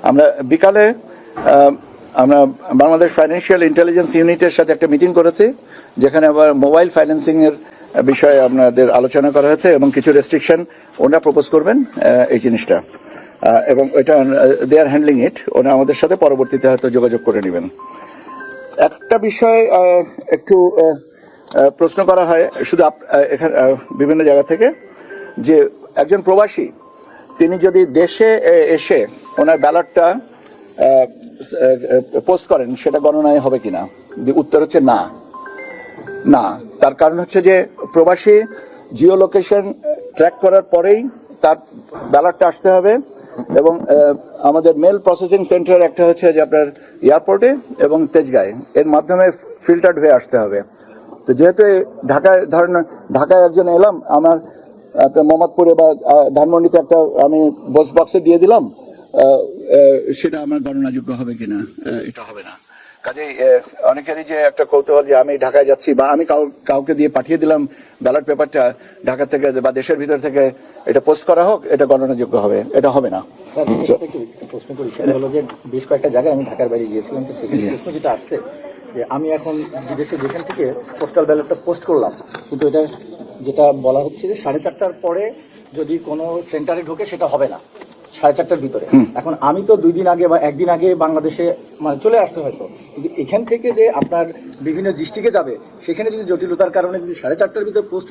আমরা বিকালে আমরা বাংলাদেশ ফাইন্যান্সিয়াল ইন্টেলিজেন্স ইউনিটের সাথে একটা মিটিং করেছি, যেখানে আবার মোবাইল ফাইন্যান্সিং এর বিষয়ে আপনাদের আলোচনা করা হয়েছে এবং কিছু রেস্ট্রিকশন ওনারা প্রপোজ করবেন এই জিনিসটা, এবং এটা দে আর হ্যান্ডলিং ইট। ওনারা আমাদের সাথে পরবর্তীতে হয়তো যোগাযোগ করে নেবেন। একটা বিষয় একটু প্রশ্ন করা হয় শুধু এখানে বিভিন্ন জায়গা থেকে, যে একজন প্রবাসী তিনি যদি দেশে এসে ওনার ব্যালটটা পোস্ট করেন, সেটা গণনায় হবে কিনা? উত্তর হচ্ছে না। না, তার কারণ হচ্ছে যে প্রবাসী জিও লোকেশন ট্র্যাক করার পরেই তার ব্যালটটা আসতে হবে, এবং আমাদের মেল প্রসেসিং সেন্টার একটা হচ্ছে যে আপনার এয়ারপোর্টে এবং তেজগাঁয়, এর মাধ্যমে ফিল্টার্ড হয়ে আসতে হবে। তো যেহেতু ঢাকায় ধরেন ঢাকায় একজন এলাম, আমার আপনার মোহাম্মদপুরে বা ধানমন্ডিতে একটা আমি বক্স বক্সে দিয়ে দিলাম, সেটা আমার গণনাযোগ্য হবে কিনা? এটা হবে না। কাজেই অনেকেরই যে একটা কৌতূহল যে আমি ঢাকায় যাচ্ছি বা আমি কাউকে দিয়ে পাঠিয়ে দিলাম ব্যালট পেপারটা ঢাকা থেকে বা দেশের ভিতর থেকে, এটা পোস্ট করা হোক, এটা গণনাযোগ্য হবে, এটা হবে না। প্রশ্ন করি, সেটা হলো যে বেশ কয়েকটা জায়গায় আমি ঢাকার বাইরে গিয়েছিলাম, তো সেখানে প্রশ্ন যেটা আসছে যে আমি এখন বিদেশে যেখান থেকে পোস্টাল ব্যালটটা পোস্ট করলাম, কিন্তু এটা যেটা বলা হচ্ছে যে 4:30টার পরে যদি কোনো সেন্টারে ঢোকে সেটা হবে না 4:30টার ভিতরে। এখন আমি তো 2 দিন আগে বা 1 দিন আগে বাংলাদেশে মানে চলে আসতে হয়তো, কিন্তু এখান থেকে যে আপনার বিভিন্ন ডিস্ট্রিক্টে যাবে, সেখানে যদি জটিলতার কারণে যদি 4:30টার ভিতরে পোস্ট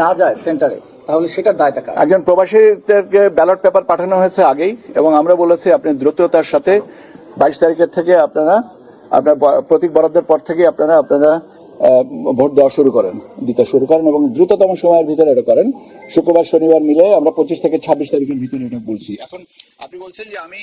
না যায় সেন্টারে, তাহলে সেটার দায়টা কার? একজন প্রবাসীদেরকে ব্যালট পেপার পাঠানো হয়েছে আগেই, এবং আমরা বলেছি আপনি দ্রুততার সাথে 22 তারিখের থেকে আপনার প্রতীক বরাদ্দের পর থেকে আপনারা ভোট দেওয়া দিতে শুরু করেন এবং দ্রুততম সময়ের ভিতরে এটা করেন। শুক্রবার শনিবার মিলে আমরা 25 থেকে 26 তারিখের ভিতরে এটা বলছি। এখন আপনি বলছেন যে আমি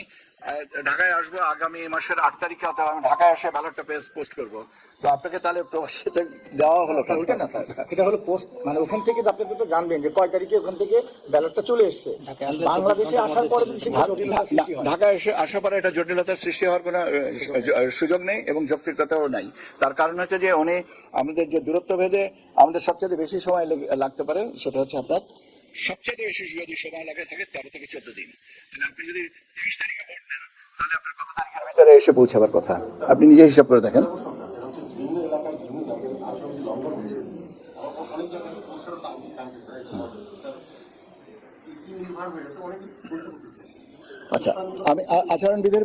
ঢাকায় আসবো আগামী মাসের 8 তারিখে, অথবা আমি ঢাকায় এসে ব্যালটটা পোস্ট করবো, তো আপনাকে তাহলে প্রবাসীতে দেওয়া হলো? ওইটা না স্যার, এটা হলো পোস্ট, মানে ওখান থেকে আপনি তো জানবেন যে কয় তারিখে ওখান থেকে ব্যালটটা চলে এসছে। বাংলাদেশে আসার পরে ঢাকায় এসে আসার পরে এটা জটিলতার সৃষ্টি হওয়ার কোনো সুযোগ নেই এবং যৌক্তিকতাও নাই। তার কারণ হচ্ছে যে আমাদের যে দূরত্ব ভেদে আমাদের সবচেয়ে বেশি সময় লাগতে পারে, সেটা হচ্ছে আপনার সবচেয়ে বেশি যদি সময় লাগে থাকে 13 থেকে 14 দিন। তাহলে আপনি যদি 23 তারিখে ভোট দেন, তাহলে আপনার কত তারিখের ভিতরে এসে পৌঁছাবার কথা? আপনি নিজে হিসাব করে দেখেন। আচ্ছা, আমি আচরণবিধির